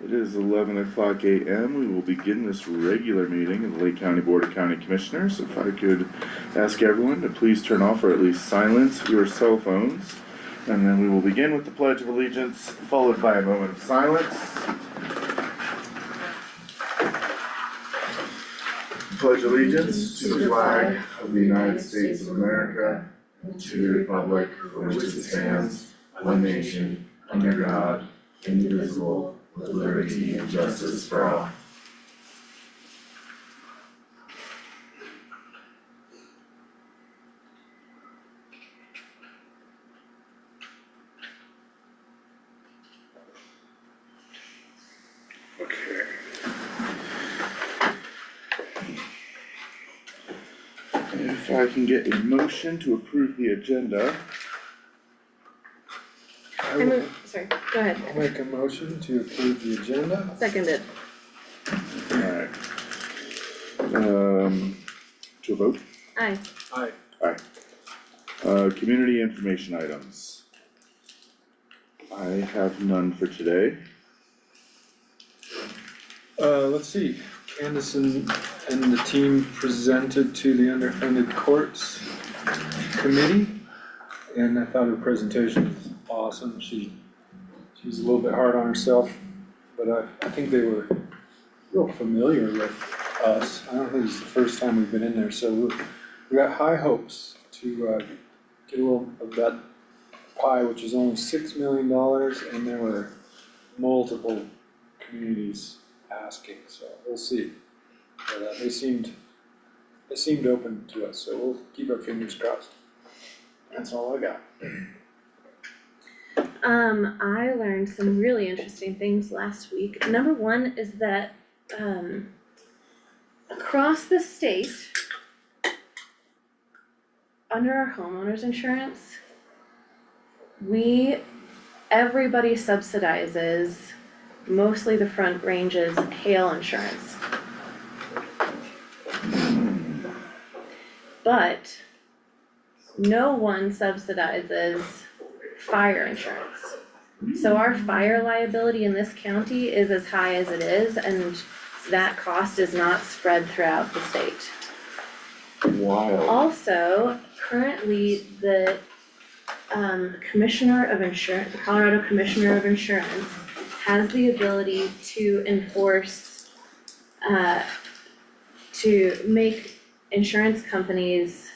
It is 11 o'clock a.m. We will begin this regular meeting of the Lake County Board of County Commissioners. If I could ask everyone to please turn off or at least silence your cell phones. And then we will begin with the Pledge of Allegiance, followed by a moment of silence. Pledge allegiance to the flag of the United States of America, and to the republic for which it stands, one nation, under God, indivisible, with liberty and justice for all. Okay. If I can get a motion to approve the agenda. Sorry, go ahead. I'll make a motion to approve the agenda. Seconded. Alright. To a vote? Aye. Aye. Community information items. I have none for today. Let's see, Candace and the team presented to the underfunded courts committee. And I thought her presentation was awesome. She's a little bit hard on herself, but I think they were real familiar with us. I don't think it's the first time we've been in there, so we got high hopes to get a little of that pie, which is only $6 million, and there were multiple communities asking, so we'll see. But they seemed open to us, so we'll keep our fingers crossed. That's all I got. I learned some really interesting things last week. Number one is that, across the state, under our homeowners insurance, everybody subsidizes mostly the Front Range's hail insurance. But no one subsidizes fire insurance. So our fire liability in this county is as high as it is, and that cost is not spread throughout the state. Wild. Also, currently the Commissioner of Insurance, the Colorado Commissioner of Insurance has the ability to enforce, to make insurance companies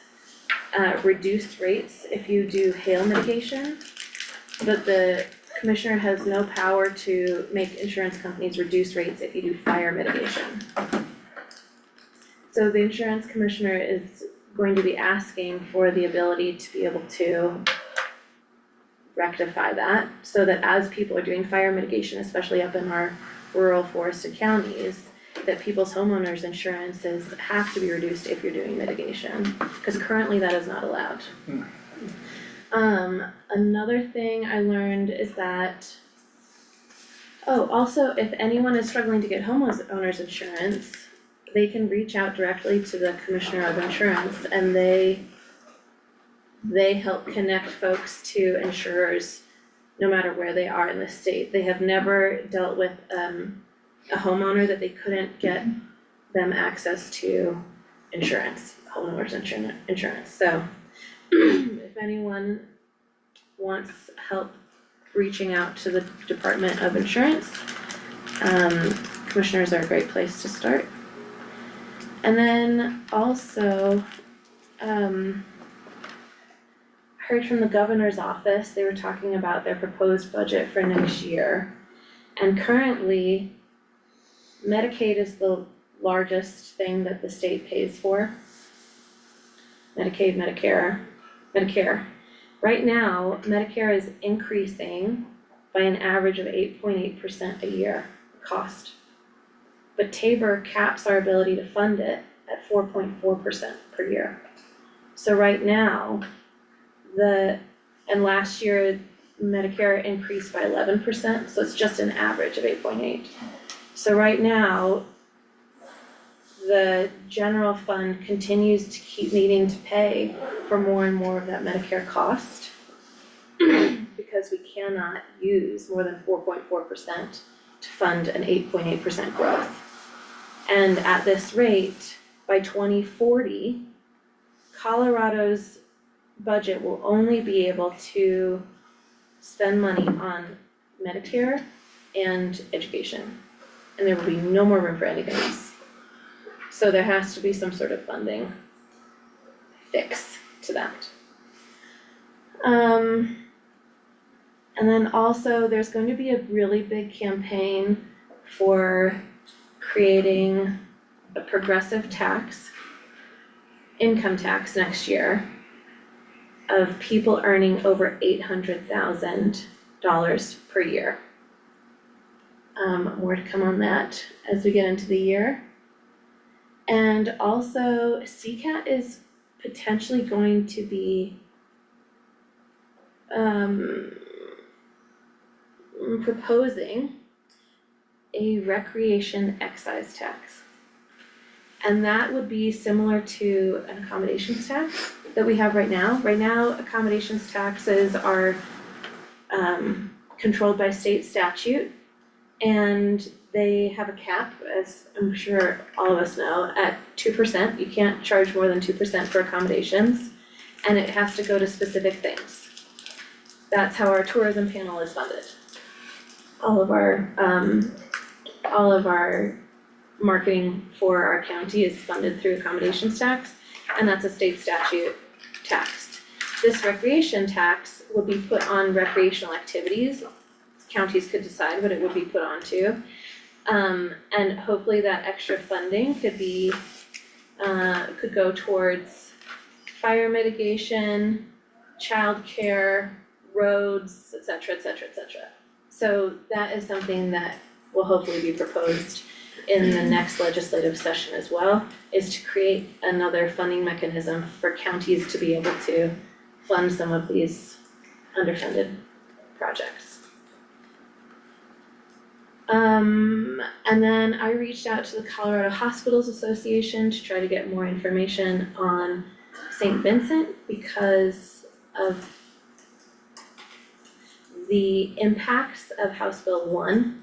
reduce rates if you do hail mitigation, but the commissioner has no power to make insurance companies reduce rates if you do fire mitigation. So the insurance commissioner is going to be asking for the ability to be able to rectify that, so that as people are doing fire mitigation, especially up in our rural forested counties, that people's homeowners insurances have to be reduced if you're doing mitigation, because currently that is not allowed. Another thing I learned is that, also, if anyone is struggling to get homeowners insurance, they can reach out directly to the Commissioner of Insurance, and they help connect folks to insurers no matter where they are in the state. They have never dealt with a homeowner that they couldn't get them access to insurance, homeowners insurance. So if anyone wants help reaching out to the Department of Insurance, commissioners are a great place to start. And then also, heard from the governor's office, they were talking about their proposed budget for next year. And currently, Medicaid is the largest thing that the state pays for. Medicaid, Medicare. Right now, Medicare is increasing by an average of 8.8% a year cost. But Tabor caps our ability to fund it at 4.4% per year. So right now, and last year Medicare increased by 11%, so it's just an average of 8.8. So right now, the general fund continues to keep needing to pay for more and more of that Medicare cost because we cannot use more than 4.4% to fund an 8.8% growth. And at this rate, by 2040, Colorado's budget will only be able to spend money on Medicare and education. And there will be no more room for anything else. So there has to be some sort of funding fix to that. And then also there's going to be a really big campaign for creating a progressive tax, income tax next year of people earning over $800,000 per year. More to come on that as we get into the year. And also CCAT is potentially going to be proposing a recreation excise tax. And that would be similar to an accommodations tax that we have right now. Right now, accommodations taxes are controlled by state statute, and they have a cap, as I'm sure all of us know, at 2%. You can't charge more than 2% for accommodations, and it has to go to specific things. That's how our tourism panel is funded. All of our marketing for our county is funded through accommodations tax, and that's a state statute tax. This recreation tax will be put on recreational activities. Counties could decide what it would be put onto. And hopefully that extra funding could go towards fire mitigation, childcare, roads, et cetera, et cetera, et cetera. So that is something that will hopefully be proposed in the next legislative session as well, is to create another funding mechanism for counties to be able to fund some of these underfunded projects. And then I reached out to the Colorado Hospitals Association to try to get more information on St. Vincent because of the impacts of House Bill 1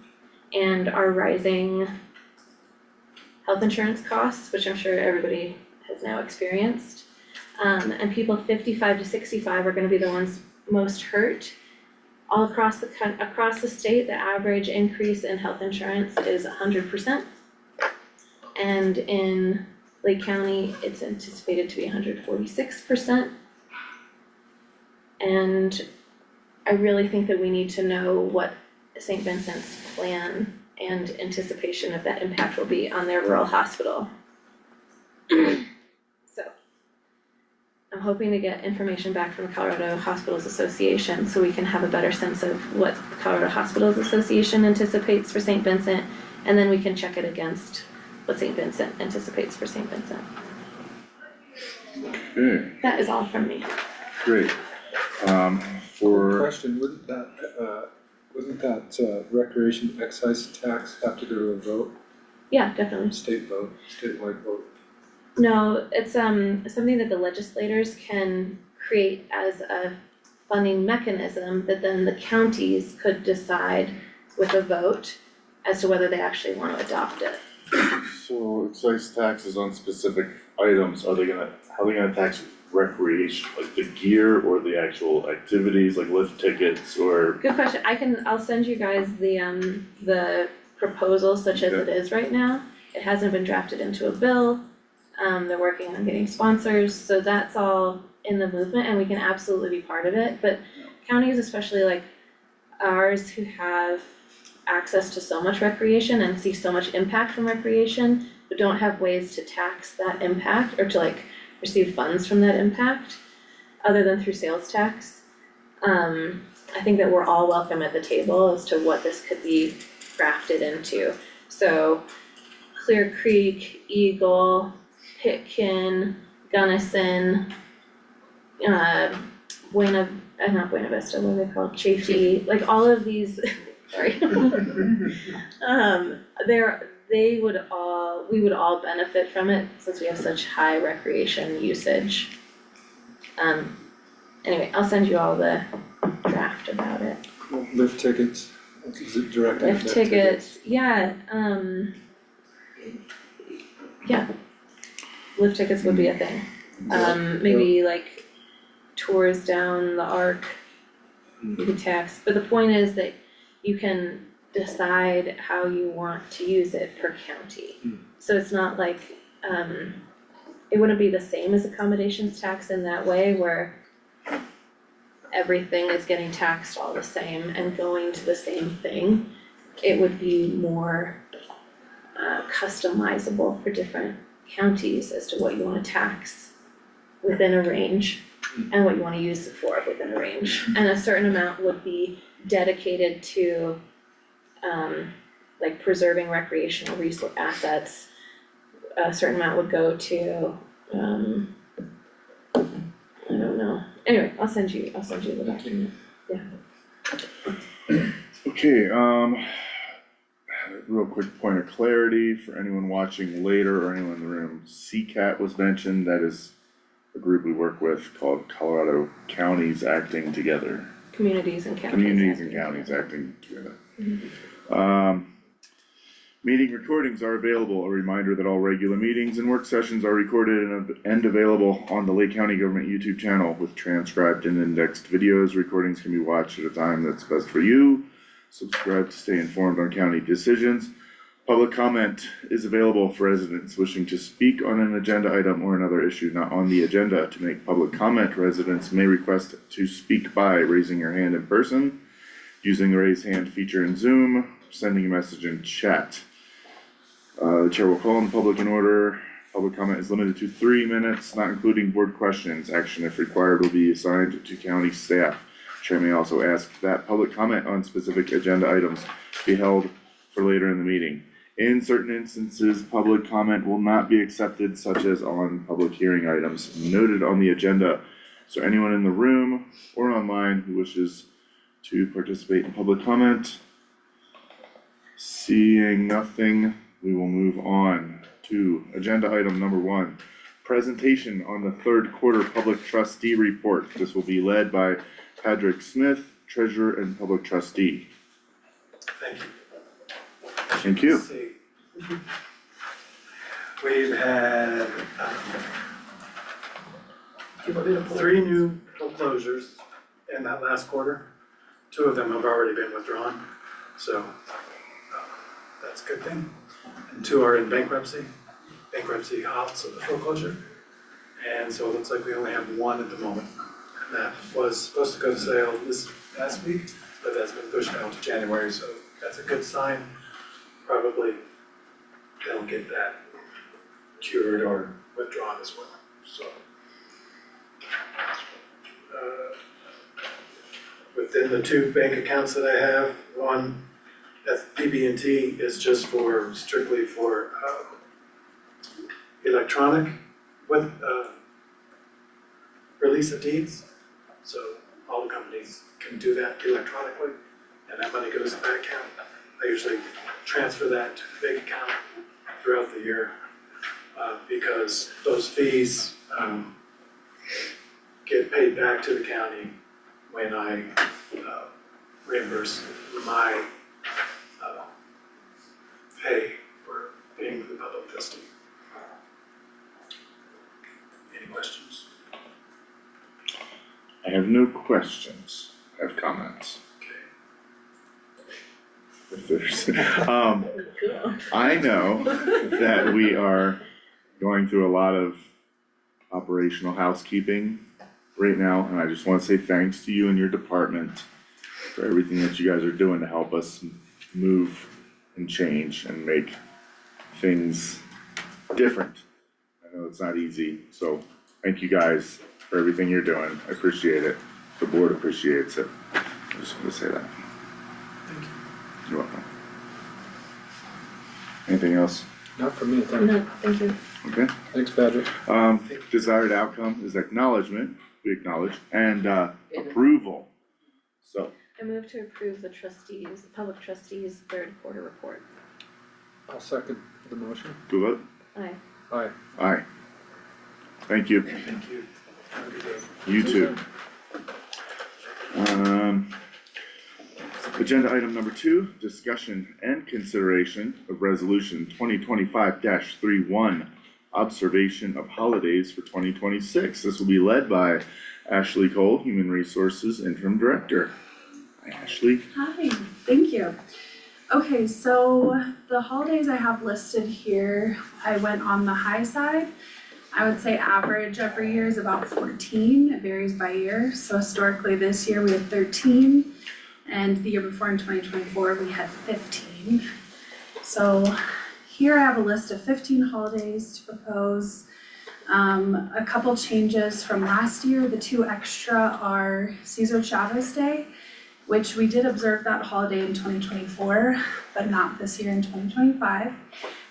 and our rising health insurance costs, which I'm sure everybody has now experienced. And people 55 to 65 are gonna be the ones most hurt. All across the state, the average increase in health insurance is 100%. And in Lake County, it's anticipated to be 146%. And I really think that we need to know what St. Vincent's plan and anticipation of that impact will be on their rural hospital. So I'm hoping to get information back from the Colorado Hospitals Association so we can have a better sense of what the Colorado Hospitals Association anticipates for St. Vincent, and then we can check it against what St. Vincent anticipates for St. Vincent. Okay, That is all from me. great. Question, wouldn't that recreation excise tax have to go to a vote, Yeah, definitely. statewide vote? No, it's something that the legislators can create as a funding mechanism that then the counties could decide with a vote as to whether they actually want to adopt it. So excise taxes on specific items, how are they gonna tax recreation, like the gear or the actual activities, like lift tickets or? Good question. I'll send you guys the proposal such as it is right now. It hasn't been drafted into a bill. They're working on getting sponsors, so that's all in the movement and we can absolutely be part of it. But counties, especially like ours, who have access to so much recreation and see so much impact from recreation, but don't have ways to tax that impact or to like receive funds from that impact other than through sales tax. I think that we're all welcome at the table as to what this could be crafted into. So Clear Creek, Eagle, Pitkin, Gunnison, not Buena Vista, what are they called? Chaffee, like all of these, sorry. We would all benefit from it since we have such high recreation usage. Anyway, I'll send you all the draft about it. Cool. Lift tickets, Is it directed at lift that tickets, yeah, yeah. Lift tickets would be a thing, maybe like tours down the arc, you could tax, but the point is that you can decide how you want to use it per county. So it's not like, it wouldn't be the same as accommodations tax in that way where everything is getting taxed all the same and going to the same thing. It would be more customizable for different counties as to what you wanna tax within a range and what you wanna use it for within a range. And a certain amount would be dedicated to like preserving recreational assets. A certain amount would go to I don't know, anyway, I'll send you the document, Okay, real quick point of clarity for anyone watching later or anyone in the room, CCAT was mentioned, that is a group we work with called Colorado Counties Acting Together. communities and counties. Communities and counties acting together. Meeting recordings are available. A reminder that all regular meetings and work sessions are recorded and available on the Lake County Government YouTube channel with transcribed and indexed videos. Recordings can be watched at a time that's best for you. Subscribe to stay informed on county decisions. Public comment is available for residents wishing to speak on an agenda item or another issue not on the agenda. To make public comment, residents may request to speak by raising your hand in person, using the raise hand feature in Zoom, sending a message in chat. The chair will call on the public in order. Public comment is limited to 3 minutes, not including board questions. Action, if required, will be assigned to county staff. Chair may also ask that public comment on specific agenda items be held for later in the meeting. In certain instances, public comment will not be accepted, such as on public hearing items noted on the agenda. So anyone in the room or online who wishes to participate in public comment? Seeing nothing, we will move on to agenda item number 1. Presentation on the third quarter public trustee report. This will be led by Patrick Smith, Treasurer and Public Trustee. Thank you. Thank you. Let's see. We've had 3 new foreclosures in that last quarter. 2 of them have already been withdrawn, so that's a good thing. And 2 are in bankruptcy outs of the foreclosure. And so it looks like we only have 1 at the moment. And that was supposed to go to sale this past week, but that's been pushed out to January, so that's a good sign. Probably they'll get that cured or withdrawn as well, so. Within the 2 bank accounts that I have, one, that's BB&T is just strictly for electronic with release of deeds. So all the companies can do that electronically, and that money goes to that account. I usually transfer that to the big account throughout the year, because those fees get paid back to the county when I reimburse my pay for being the public trustee. Any questions? I have no questions. I have comments. Okay. If there's, I know that we are going through a lot of operational housekeeping right now, and I just want to say thanks to you and your department for everything that you guys are doing to help us move and change and make things different. I know it's not easy, so thank you guys for everything you're doing. I appreciate it. The board appreciates it. I just want to say that. Thank you. You're welcome. Anything else? Not for me, thank you. No, thank you. Okay. Thanks, Patrick. Desired outcome is acknowledgement, we acknowledge, and approval. So, I move to approve the public trustees' third quarter report. I'll second the motion. do vote. Aye. Aye. Aye. Thank you. Thank you. Have a good day. You too. Agenda item number 2, discussion and consideration of resolution 2025-31, observation of holidays for 2026. This will be led by Ashley Cole, Human Resources Interim Director. Hi, Ashley. Hi, thank you. Okay, so the holidays I have listed here, I went on the high side. I would say average every year is about 14, it varies by year. So historically this year we had 13, and the year before in 2024 we had 15. So here I have a list of 15 holidays to propose. A couple changes from last year, the 2 extra are Cesar Chavez Day, which we did observe that holiday in 2024, but not this year in 2025.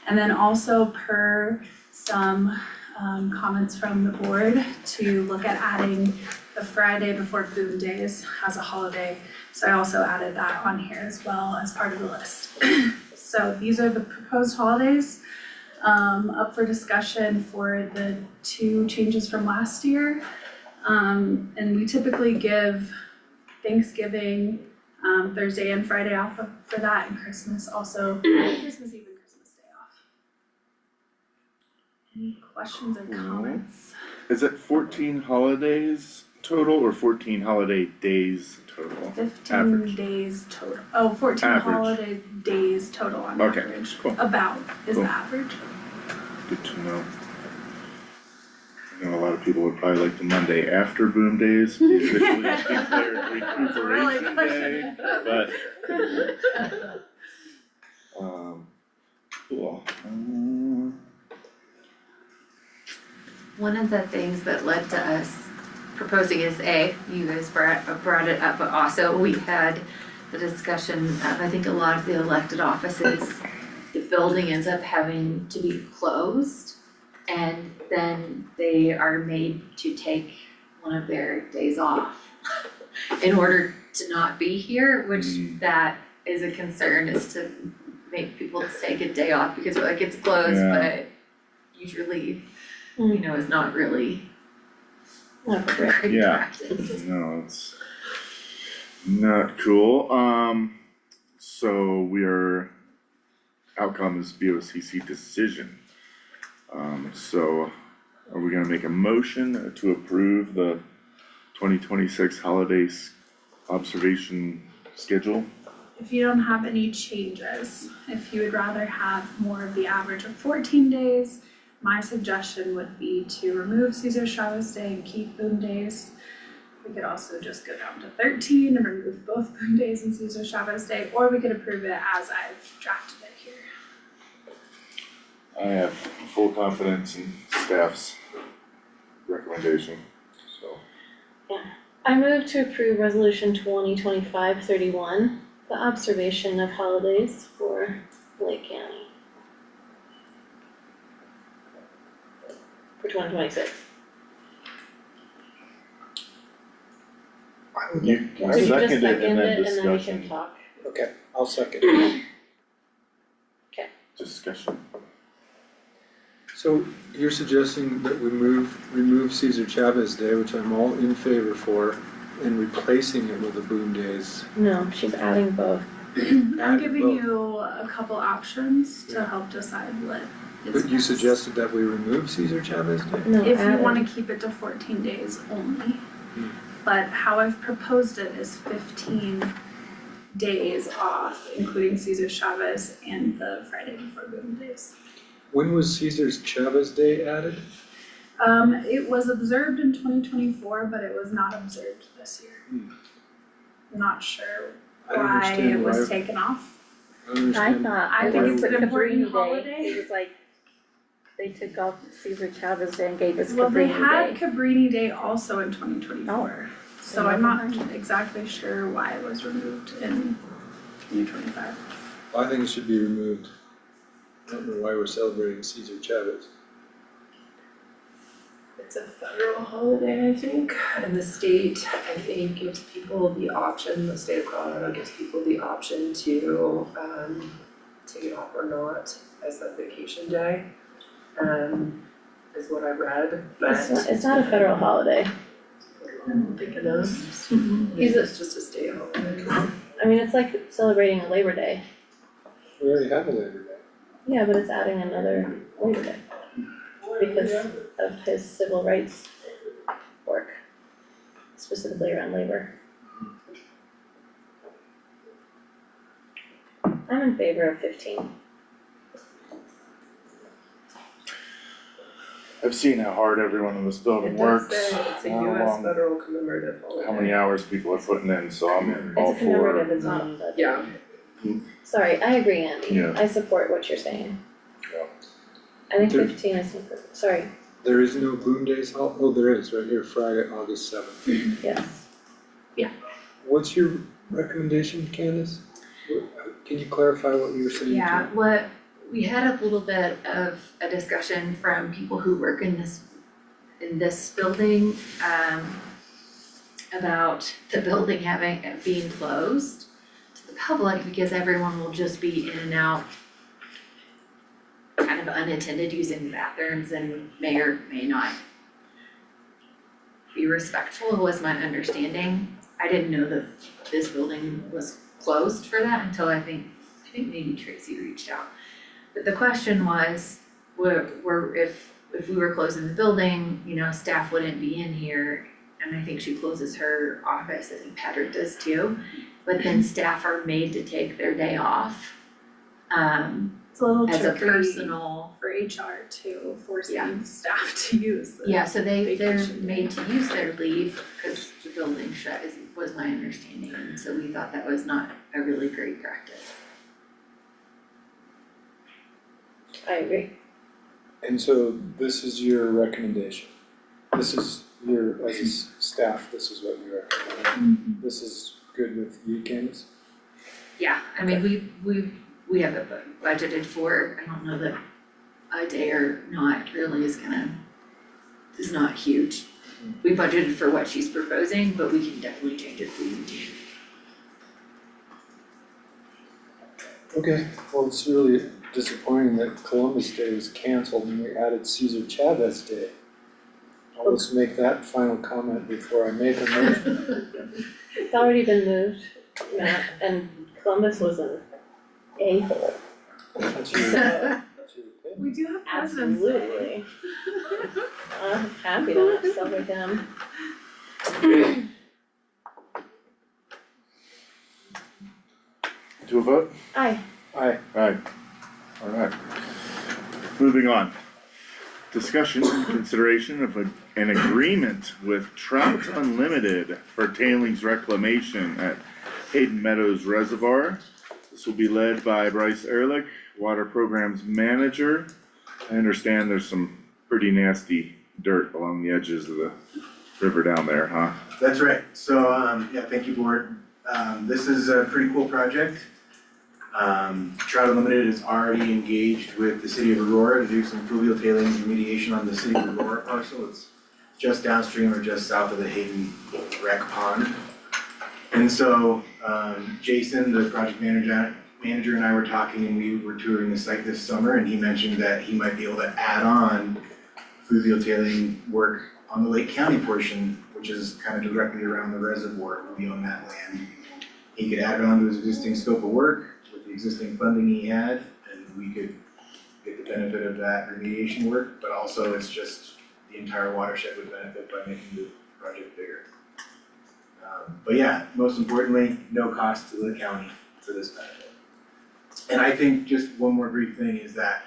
And then also per some comments from the board to look at adding the Friday before Boom Days as a holiday. So I also added that on here as well as part of the list. So these are the proposed holidays up for discussion for the 2 changes from last year. And we typically give Thanksgiving, Thursday and Friday off for that, and Christmas also, Christmas Eve and Christmas Day off. Any questions or comments? Is it 14 holidays total or 14 holiday days total? 15 Average. days total, oh, 14 Average. holiday days total on Okay, average, cool. about is Cool. the average. Good to know. I know a lot of people would probably like the Monday after Boom Days, the officially declared recuperation day, but cool. One of the things that led to us proposing is you guys brought it up, but also we had the discussion of, I think a lot of the elected offices, the building ends up having to be closed, and then they are made to take one of their days off in order to not be here, which that is a concern, is to make people take a day off because we're like, it's closed, Yeah. but usually, you know, it's not really great Yeah. practice. No, it's not cool. So outcome is BOCC decision. So are we gonna make a motion to approve the 2026 holidays observation schedule? If you don't have any changes, if you would rather have more of the average of 14 days, my suggestion would be to remove Cesar Chavez Day and keep Boom Days. We could also just go down to 13 and remove both Boom Days and Cesar Chavez Day, or we could approve it as I've drafted it here. I have full confidence in staff's recommendation, so. I move to approve resolution 2025-31, the observation of holidays for Lake County. For 2026. You Could you just second it and then and then we discussion. can talk? Okay, I'll second. Discussion. So you're suggesting that we remove Cesar Chavez Day, which I'm all in favor for, and replacing it with the Boom Days. No, she's adding both. I'm Add giving both. you a couple options to Yeah. help decide what is But you best. suggested that we remove Cesar Chavez Day? No, If you added. wanna keep it to 14 days only. But how I've proposed it is 15 days off, including Cesar Chavez and the Friday before Boom Days. When was Cesar's Chavez Day added? It was observed in 2024, but it was not observed this year. Not sure I don't why understand it was why- taken off. I don't understand. I why think it's we- an important holiday. It was like, they took off Cesar Chavez Day and gave us Well, they Cabrini had Day. Cabrini Day also in 2024. So Then I'm not never mind. exactly sure why it was removed in 2025. I think it should be removed. I don't know why we're celebrating Cesar Chavez. It's a federal holiday, I think, and the state, I think, gives people the option, the state of Colorado gives people the option to take it off or not as a vacation day, is what I read, but It's not a federal holiday. I don't think it is. Is it- It's just a state holiday. I mean, it's like celebrating a Labor Day. We already have a Labor Day. Yeah, but it's adding another Labor Day because of his civil rights work, specifically around labor. I'm in favor of 15. I've seen how hard everyone in this building It does works, say it's a how US long, federal commemorative holiday. how many hours people are putting in, so I'm all It's a commemorative, for, it's not a budget. Yeah, Sorry, I agree, Andy. Yeah. I support what you're saying. Yeah. I think There- 15 is, sorry, There is no Boom Days oh, there is, right here, Friday, August 7th. yes. What's your recommendation, Candace? Can you clarify what you were saying? Yeah, what, we had a little bit of a discussion from people who work in this building, about the building being closed to the public because everyone will just be in and out kind of unattended using the bathrooms and may or may not be respectful was my understanding. I didn't know that this building was closed for that until I think maybe Tracy reached out. But the question was, if we were closing the building, you know, staff wouldn't be in here. And I think she closes her office, I think Patrick does too. But then staff are made to take their day off. it's a little As a tricky personal, for HR too, forcing Yeah. staff to use the. yeah, so they're vacation made to use their leave because the building shut was my understanding. And so we thought that was not a really great practice. I agree. And so this is your recommendation? This is your, as a staff, this is what you recommend? This is good with you, Candace? Yeah, I mean, we have it budgeted for, I don't know that a day or not really is not huge. We budgeted for what she's proposing, but we can definitely change it if we need to. Okay, well, it's really disappointing that Columbus Day was canceled and we added Cesar Chavez Day. I'll just make that final comment before I make a motion. It's already been moved, Matt, and Columbus was an a-hole. That's your opinion. We do have President's Day. Absolutely. I'm happy to celebrate them. to a vote? Aye. Aye. Aye. Alright. Moving on. Discussion and consideration of an agreement with Trout Unlimited for tailings reclamation at Hayden Meadows Reservoir. This will be led by Bryce Ehrlich, Water Programs Manager. I understand there's some pretty nasty dirt along the edges of the river down there, huh? That's right, so, yeah, thank you, board. This is a pretty cool project. Trout Unlimited is already engaged with the city of Aurora to do some fluvial tailings remediation on the city of Aurora parcel. It's just downstream or just south of the Hayden Rec Pond. And so, Jason, the project manager and I were talking and we were touring the site this summer and he mentioned that he might be able to add on fluvial tailing work on the Lake County portion, which is kind of directly around the reservoir, will be on that land. He could add it on to his existing scope of work with the existing funding he had, and we could get the benefit of that remediation work, but also it's just the entire watershed would benefit by making the project bigger. But yeah, most importantly, no cost to the county for this benefit. And I think just one more brief thing is that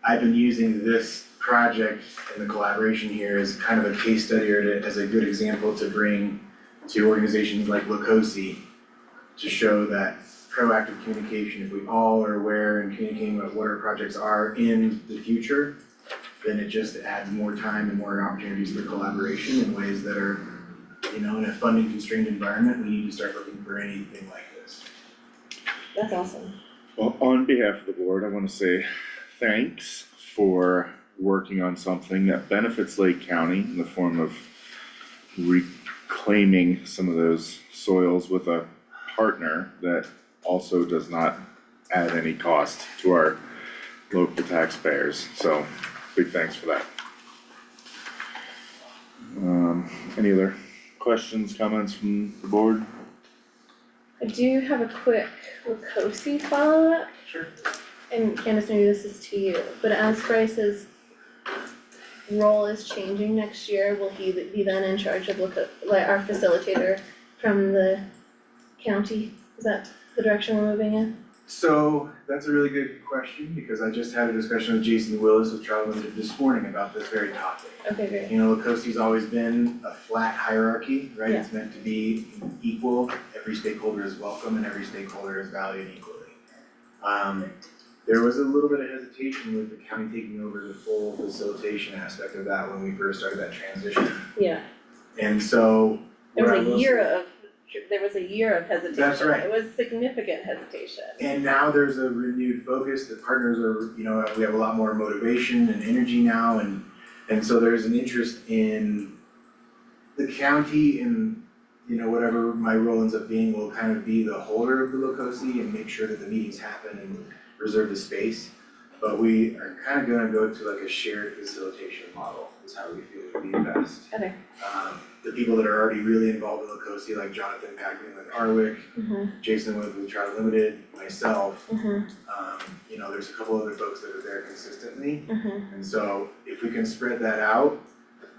I've been using this project and the collaboration here as kind of a case study or as a good example to bring to organizations like LaCosi to show that proactive communication, if we all are aware and communicating about what our projects are in the future, then it just adds more time and more opportunities for collaboration in ways that are, you know, in a funding constrained environment, we need to start looking for anything like this. That's awesome. Well, on behalf of the board, I wanna say thanks for working on something that benefits Lake County in the form of reclaiming some of those soils with a partner that also does not add any cost to our local taxpayers, so big thanks for that. Any other questions, comments from the board? I do have a quick Lucosi follow-up, Sure. and Candace, maybe this is to you, but as Bryce's role is changing next year, will he be then in charge of like our facilitator from the county? Is that the direction we're moving in? So that's a really good question, because I just had a discussion with Jason Willis with Trout Ultd this morning about this very topic. Okay, great. You know, Lacosse's always been a flat hierarchy, right? Yeah. It's meant to be equal, every stakeholder is welcome and every stakeholder is valued equally. There was a little bit of hesitation with the county taking over the full facilitation aspect of that when we first started that transition. Yeah, And so. there where I was a will year say- of hesitation. That's right. It was significant hesitation. And now there's a renewed focus, the partners are, you know, we have a lot more motivation and energy now, and so there's an interest in the county, and, you know, whatever my role ends up being, will kind of be the holder of the Locosi and make sure that the meetings happen and reserve the space. But we are kind of gonna go to like a shared facilitation model, is how we feel would be best. Okay. The people that are already really involved in Locosi, like Jonathan Packman with Arwick, Mm-hmm, Jason with Trout Unlimited, myself, mm-hmm, you know, there's a couple other folks that are there consistently. mm-hmm. And so if we can spread that out,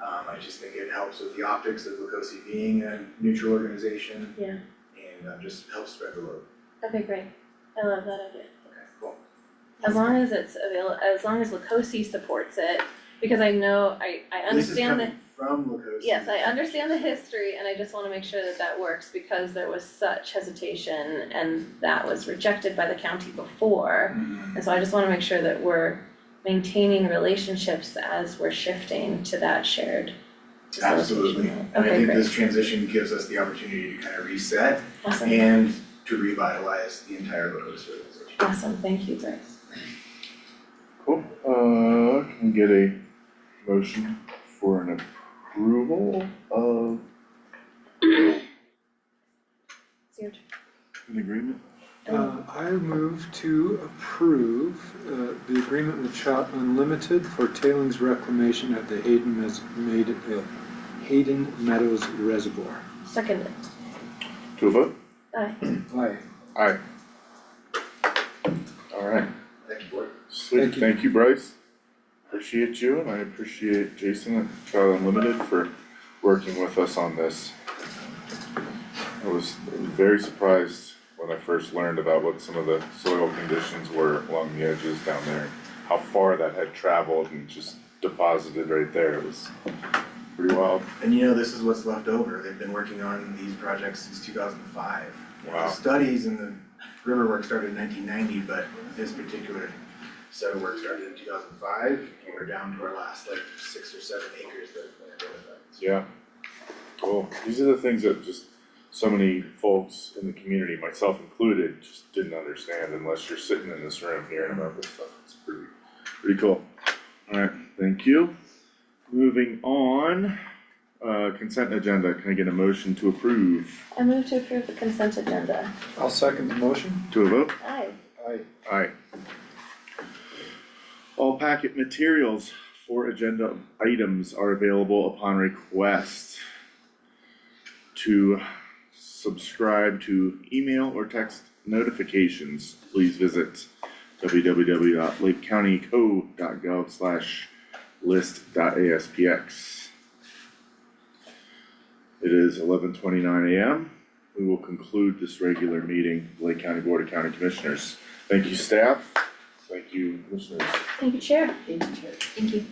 I just think it helps with the optics of Locosi being a neutral organization. Yeah. And just helps spread the load. Okay, great. I love that idea. Okay, cool. As long as it's available, as long as Lucosi supports it, because I know, I understand the, This is coming from Locosi. yes, I understand the history, and I just wanna make sure that that works, because there was such hesitation, and that was rejected by the county before. Mhm. And so I just wanna make sure that we're maintaining relationships as we're shifting to that shared facilitation. Absolutely. model. And I Okay, think great, this transition gives us the opportunity to kind of reset awesome, and to revitalize the entire Locosi organization. awesome, thank you, Bryce. Cool, can we get a motion for an approval of It's your turn. an agreement? I move to approve, the agreement with Trout Unlimited for tailings reclamation at the Hayden Meadows Reservoir. Second, To a vote? aye. Aye. Aye. Alright, Thank you, board. sweet, Thank you. thank you, Bryce. Appreciate you, and I appreciate Jason at Trout Unlimited for working with us on this. I was very surprised when I first learned about what some of the soil conditions were along the edges down there, how far that had traveled and just deposited right there. It was pretty wild. And you know, this is what's left over. They've been working on these projects since 2005. Wow. The studies and the river work started in 1990, but this particular set of work started in 2005. And we're down to our last like 6 or 7 acres that have been identified. Yeah, cool. These are the things that just so many folks in the community, myself included, just didn't understand unless you're sitting in this room hearing about this stuff. It's pretty cool. Alright, thank you. Moving on, consent agenda. Can I get a motion to approve? I move to approve the consent agenda. I'll second the motion. To a vote? Aye. Aye. Aye. All packet materials for agenda items are available upon request. To subscribe to email or text notifications, please visit www.lakecountyco.gov/list.aspx. It is 11:29 a.m. We will conclude this regular meeting of Lake County Board of County Commissioners. Thank you, staff. Thank you, commissioners. Thank you, Chair. Thank you, Chair. Thank you.